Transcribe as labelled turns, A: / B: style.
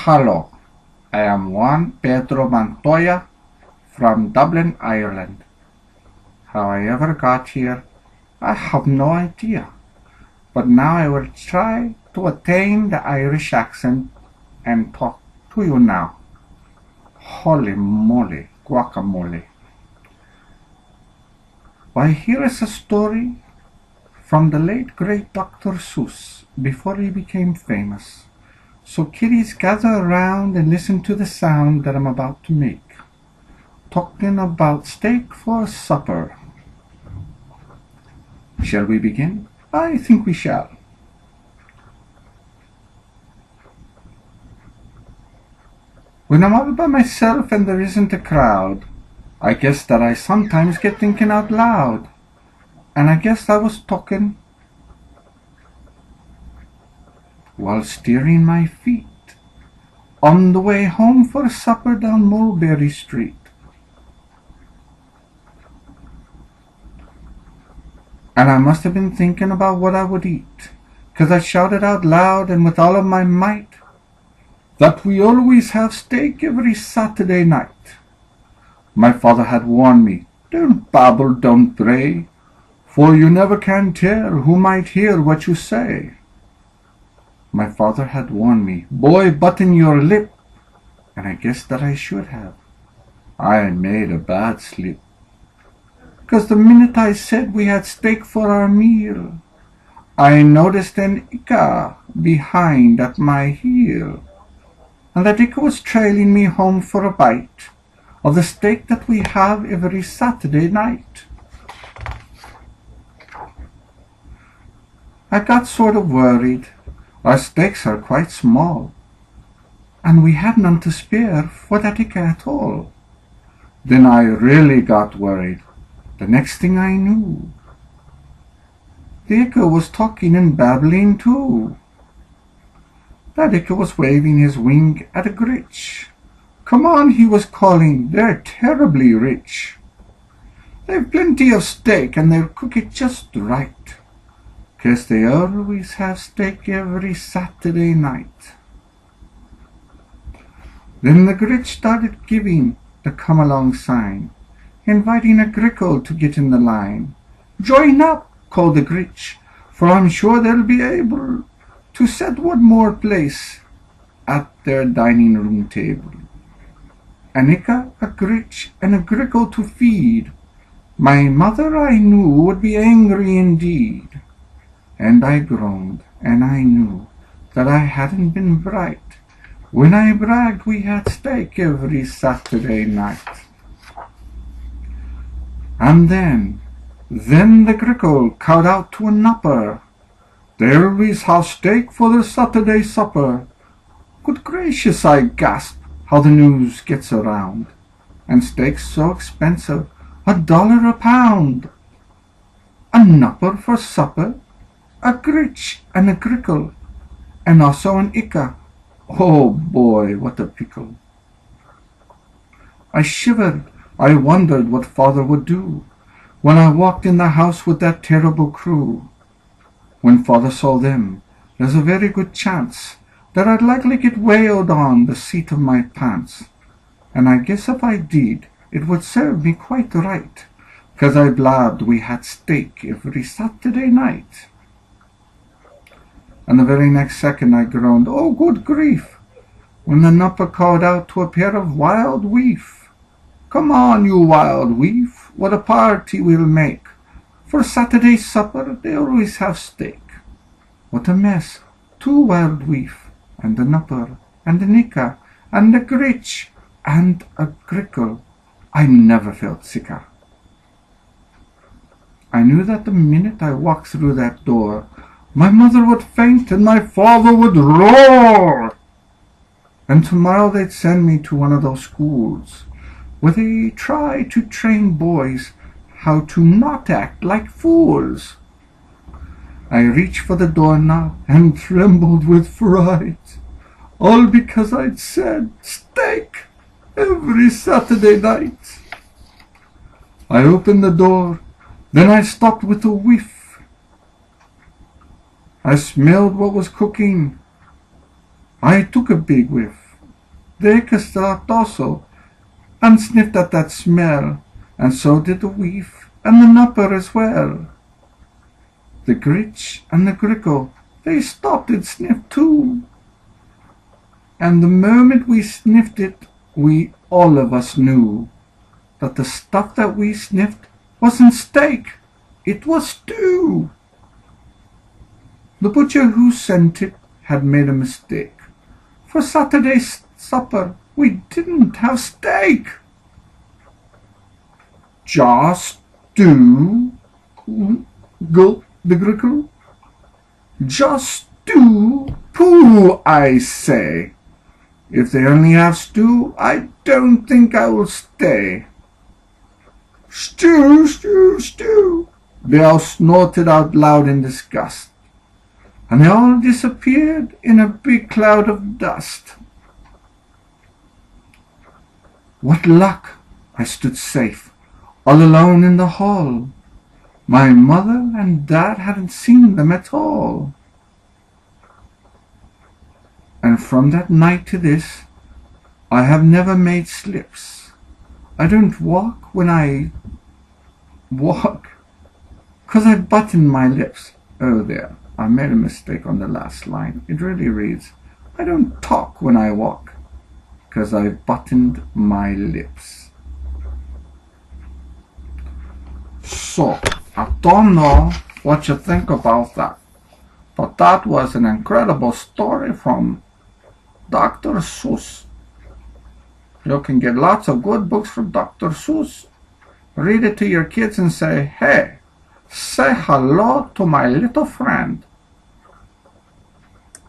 A: Hello, I am Juan Pedro Montoya from Dublin, Ireland. How I ever got here, I have no idea. But now I will try to attain the Irish accent and talk to you now. Holy moly, guacamole. Why, here is a story from the late great Dr Seuss before he became famous. So kiddies, gather around and listen to the sound that I'm about to make. Talking about steak for supper. Shall we begin? I think we shall. When I'm all by myself and there isn't a crowd, I guess that I sometimes get thinking out loud. And I guess I was talking while steering my feet on the way home for supper down Mulberry Street. And I must have been thinking about what I would eat, 'cause I shouted out loud and with all of my might that we always have steak every Saturday night. My father had warned me, don't babble, don't bray, for you never can tell who might hear what you say. My father had warned me, boy, button your lip, and I guess that I should have. I made a bad slip, 'cause the minute I said we had steak for our meal, I noticed an Ika behind at my heel, and that Ika was trailing me home for a bite of the steak that we have every Saturday night. I got sort of worried. Our steaks are quite small, and we had none to spare for that Ika at all. Then I really got worried. The next thing I knew, the Ika was talking and babbling too. That Ika was waving his wing at a gritch. Come on, he was calling, they're terribly rich. They've plenty of steak and they'll cook it just right, 'cause they always have steak every Saturday night. Then the gritch started giving the come-along sign, inviting a grickle to get in the line. Join up, called the gritch, for I'm sure they'll be able to set one more place at their dining room table. An Ika, a gritch, and a grickle to feed. My mother, I knew, would be angry indeed. And I groaned, and I knew that I hadn't been bright when I bragged we had steak every Saturday night. And then the grickle called out to a nupper, they always have steak for their Saturday supper. Good gracious, I gasped, how the news gets around. And steak's so expensive, $1 a pound. A nupper for supper? A gritch and a grickle, and also an Ika. Oh boy, what a pickle. I shivered. I wondered what father would do when I walked in the house with that terrible crew. When father saw them, there's a very good chance that I'd likely get wailed on the seat of my pants. And I guess if I did, it would serve me quite right, 'cause I blabbed we had steak every Saturday night. And the very next second I groaned, oh, good grief, when the nupper called out to a pair of wild weef. Come on, you wild weef, what a party we'll make. For Saturday supper they always have steak. What a mess, 2 wild weef, and a nupper, and an Ika, and a gritch, and a grickle. I never felt sicker. I knew that the minute I walked through that door, my mother would faint and my father would roar. And tomorrow they'd send me to one of those schools where they try to train boys how to not act like fools. I reached for the doorknob and trembled with fright, all because I'd said steak every Saturday night. I opened the door, then I stopped with a whiff. I smelled what was cooking. I took a big whiff. They kissed also, and sniffed at that smell, and so did the weef, and the nupper as well. The gritch and the grickle, they stopped and sniffed too, and the moment we sniffed it, we all of us knew that the stuff that we sniffed wasn't steak, it was stew. The butcher who sent it had made a mistake. For Saturday's supper we didn't have steak. Just stew, gulped the grickle. Just stew, pooh, I say. If they only have stew, I don't think I will stay. Stew, stew, stew, they all snorted out loud in disgust, and they all disappeared in a big cloud of dust. What luck! I stood safe, all alone in the hall. My mother and dad hadn't seen them at all. And from that night to this, I have never made slips. I don't walk when I walk, 'cause I button my lips. Oh, there, I made a mistake on the last line. It really reads, I don't talk when I walk, 'cause I buttoned my lips. So, I don't know what you think about that, but that was an incredible story from Dr. Seuss. You can get lots of good books from Dr. Seuss. Read it to your kids and say, hey, say hello to my little friend.